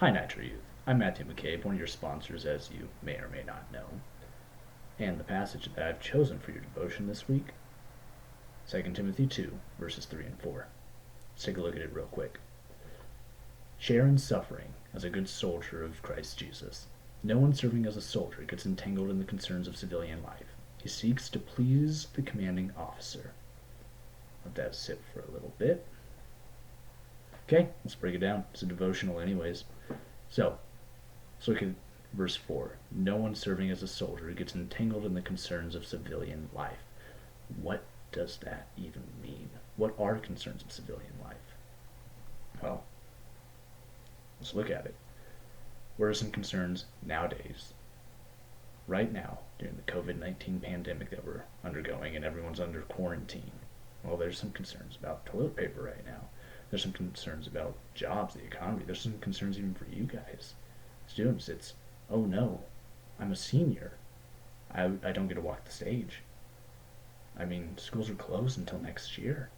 Hi, Nitro Youth. I'm Matthew McCabe, one of your sponsors, as you may or may not know. And the passage that I've chosen for your devotion this week, 2 Timothy 2, verses 3 and 4. Let's take a look at it real quick. Share in suffering as a good soldier of Christ Jesus. No one serving as a soldier gets entangled in the concerns of civilian life. He seeks to please the commanding officer. Let that sit for a little bit. Okay, let's break it down. It's a devotional anyways. So, let's look at verse 4. No one serving as a soldier gets entangled in the concerns of civilian life. What does that even mean? What are concerns of civilian life? Well, let's look at it. What are some concerns nowadays? Right now, during the COVID-19 pandemic that we're undergoing and everyone's under quarantine, well, there's some concerns about toilet paper right now. There's some concerns about jobs, the economy. There's some concerns even for you guys. Students, it's, oh no, I'm a senior. I don't get to walk the stage. I mean, schools are closed until next year.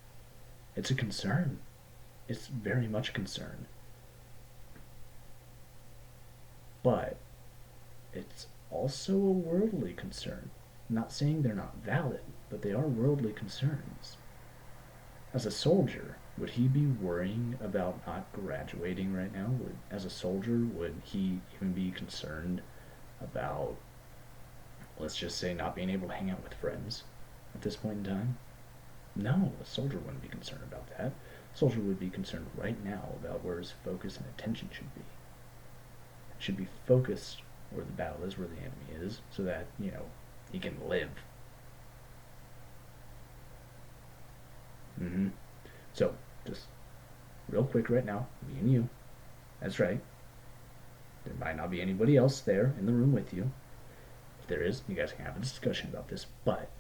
It's a concern. It's very much a concern. But it's also a worldly concern. I'm not saying they're not valid, but they are worldly concerns. As a soldier, would he be worrying about not graduating right now? As a soldier, would he even be concerned about, let's just say, not being able to hang out with friends at this point in time? No, a soldier wouldn't be concerned about that. A soldier would be concerned right now about where his focus and attention should be. It should be focused where the battle is, where the enemy is, so that, he can live. So, just real quick right now, me and you. That's right. There might not be anybody else there in the room with you. If there is, you guys can have a discussion about this. But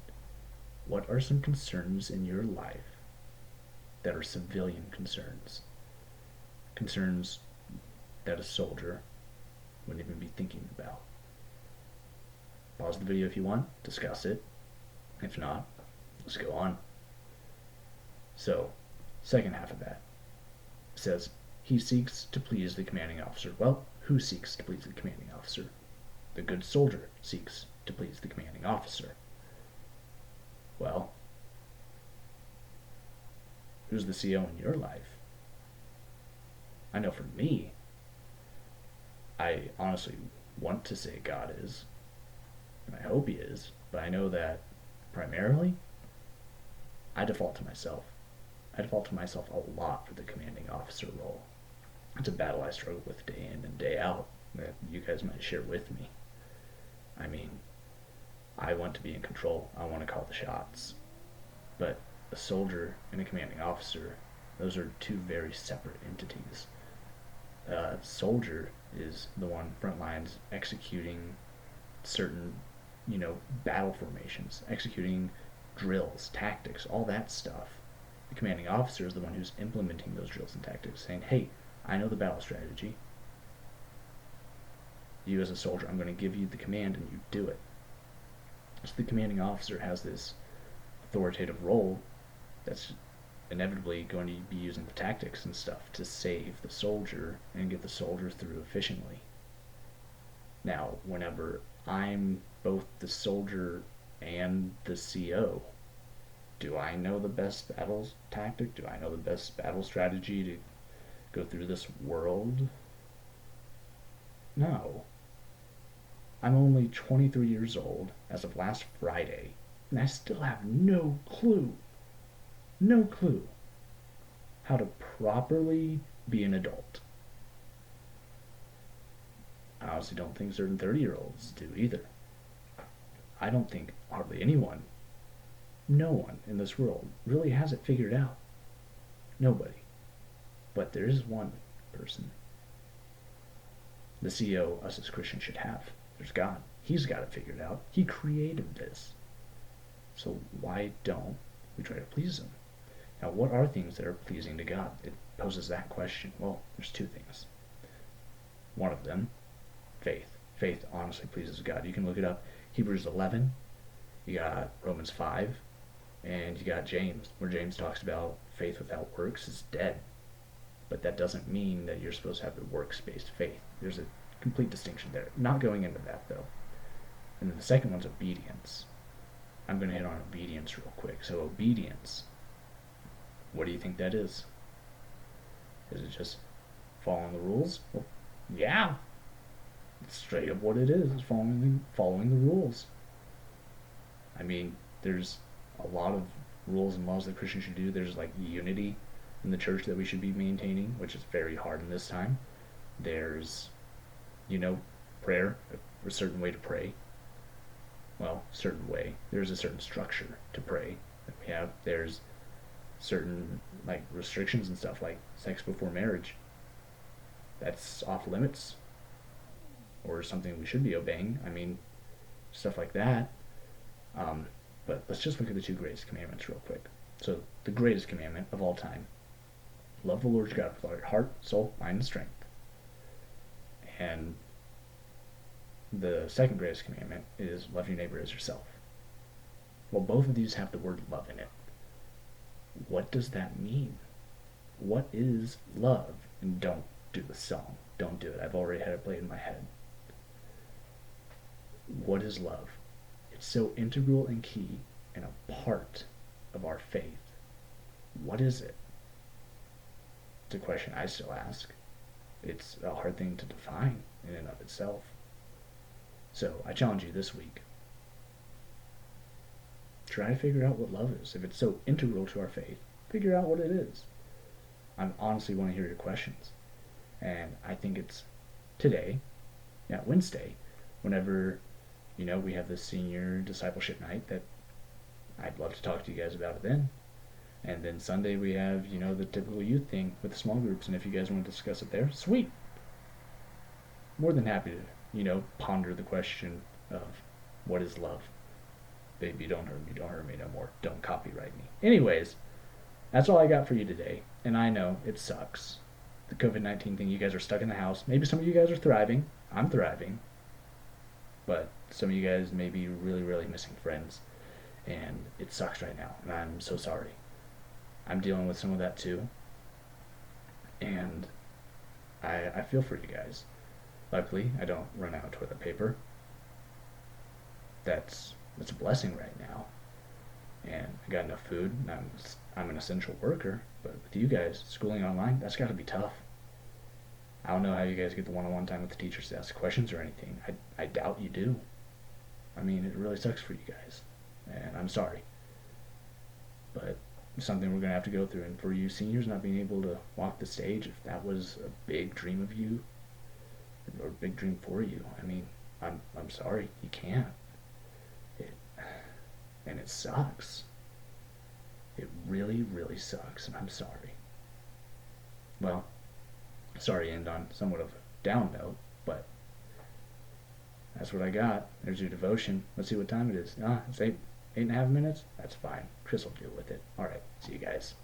what are some concerns in your life that are civilian concerns? Concerns that a soldier wouldn't even be thinking about. Pause the video if you want, discuss it. If not, let's go on. So, second half of that says, he seeks to please the commanding officer. Well, who seeks to please the commanding officer? The good soldier seeks to please the commanding officer. Well, who's the CO in your life? I know for me, I honestly want to say God is, and I hope he is, but I know that primarily, I default to myself. I default to myself a lot for the commanding officer role. It's a battle I struggle with day in and day out that you guys might share with me. I mean, I want to be in control. I want to call the shots. But a soldier and a commanding officer, those are two very separate entities. A soldier is the one front lines executing certain, battle formations, executing drills, tactics, all that stuff. The commanding officer is the one who's implementing those drills and tactics, saying, hey, I know the battle strategy. You as a soldier, I'm going to give you the command and you do it. So the commanding officer has this authoritative role that's inevitably going to be using the tactics and stuff to save the soldier and get the soldier through efficiently. Now, whenever I'm both the soldier and the CO, do I know the best battle tactic? Do I know the best battle strategy to go through this world? No. I'm only 23 years old as of last Friday, and I still have no clue how to properly be an adult. I honestly don't think certain 30-year-olds do either. I don't think hardly anyone, no one in this world really has it figured out. Nobody. But there is one person the CEO us as Christians should have. There's God. He's got it figured out. He created this. So why don't we try to please him? Now, what are things that are pleasing to God? It poses that question. Well, there's two things. One of them, faith. Faith honestly pleases God. You can look it up. Hebrews 11, you got Romans 5, and you got James, where James talks about faith without works is dead. but that doesn't mean that you're supposed to have the works-based faith. There's a complete distinction there. Not going into that, though. And then the second one's obedience. I'm going to hit on obedience real quick. So obedience, what do you think that is? Is it just following the rules? Well, yeah. It's straight up what it is. It's following the rules. I mean, there's a lot of rules and laws that Christians should do. There's like unity in the church that we should be maintaining, which is very hard in this time. There's, prayer, a certain way to pray. Well, certain way. There's a certain structure to pray that we have. There's certain like restrictions and stuff like sex before marriage. That's off limits, or something we should be obeying. I mean, stuff like that. But let's just look at the two greatest commandments real quick. So the greatest commandment of all time: love the Lord your God with all your heart, soul, mind, and strength. And the second greatest commandment is love your neighbor as yourself. Well, both of these have the word love in it. What does that mean? What is love? And don't do the song. Don't do it. I've already had it played in my head. What is love? It's so integral and key and a part of our faith. What is it? It's a question I still ask. It's a hard thing to define in and of itself. So I challenge you this week. Try to figure out what love is. If it's so integral to our faith, figure out what it is. I honestly want to hear your questions. And I think it's today, Wednesday, whenever, we have this senior discipleship night, that I'd love to talk to you guys about it then. And then Sunday we have, the typical youth thing with the small groups. And if you guys want to discuss it there, sweet. More than happy to, ponder the question of what is love. Baby, don't hurt me no more. Don't copyright me. Anyways, that's all I got for you today. And I know it sucks. The COVID-19 thing, you guys are stuck in the house. Maybe some of you guys are thriving. I'm thriving. But some of you guys may be really, really missing friends. And it sucks right now. And I'm so sorry. I'm dealing with some of that too. And I feel for you guys. Luckily, I don't run out of toilet paper. That's a blessing right now. And I got enough food. And I'm an essential worker. But with you guys, schooling online, that's got to be tough. I don't know how you guys get the one-on-one time with the teachers to ask questions or anything. I doubt you do. I mean, it really sucks for you guys. And I'm sorry. But it's something we're going to have to go through. And for you seniors not being able to walk the stage, if that was a big dream of you, or a big dream for you, I mean, I'm sorry. You can't. And it sucks. It really, really sucks, and I'm sorry. Well, sorry to end on somewhat of a down note, but that's what I got. There's your devotion. Let's see what time it is. It's 8.5 minutes? That's fine. Chris will deal with it. Alright, see you guys.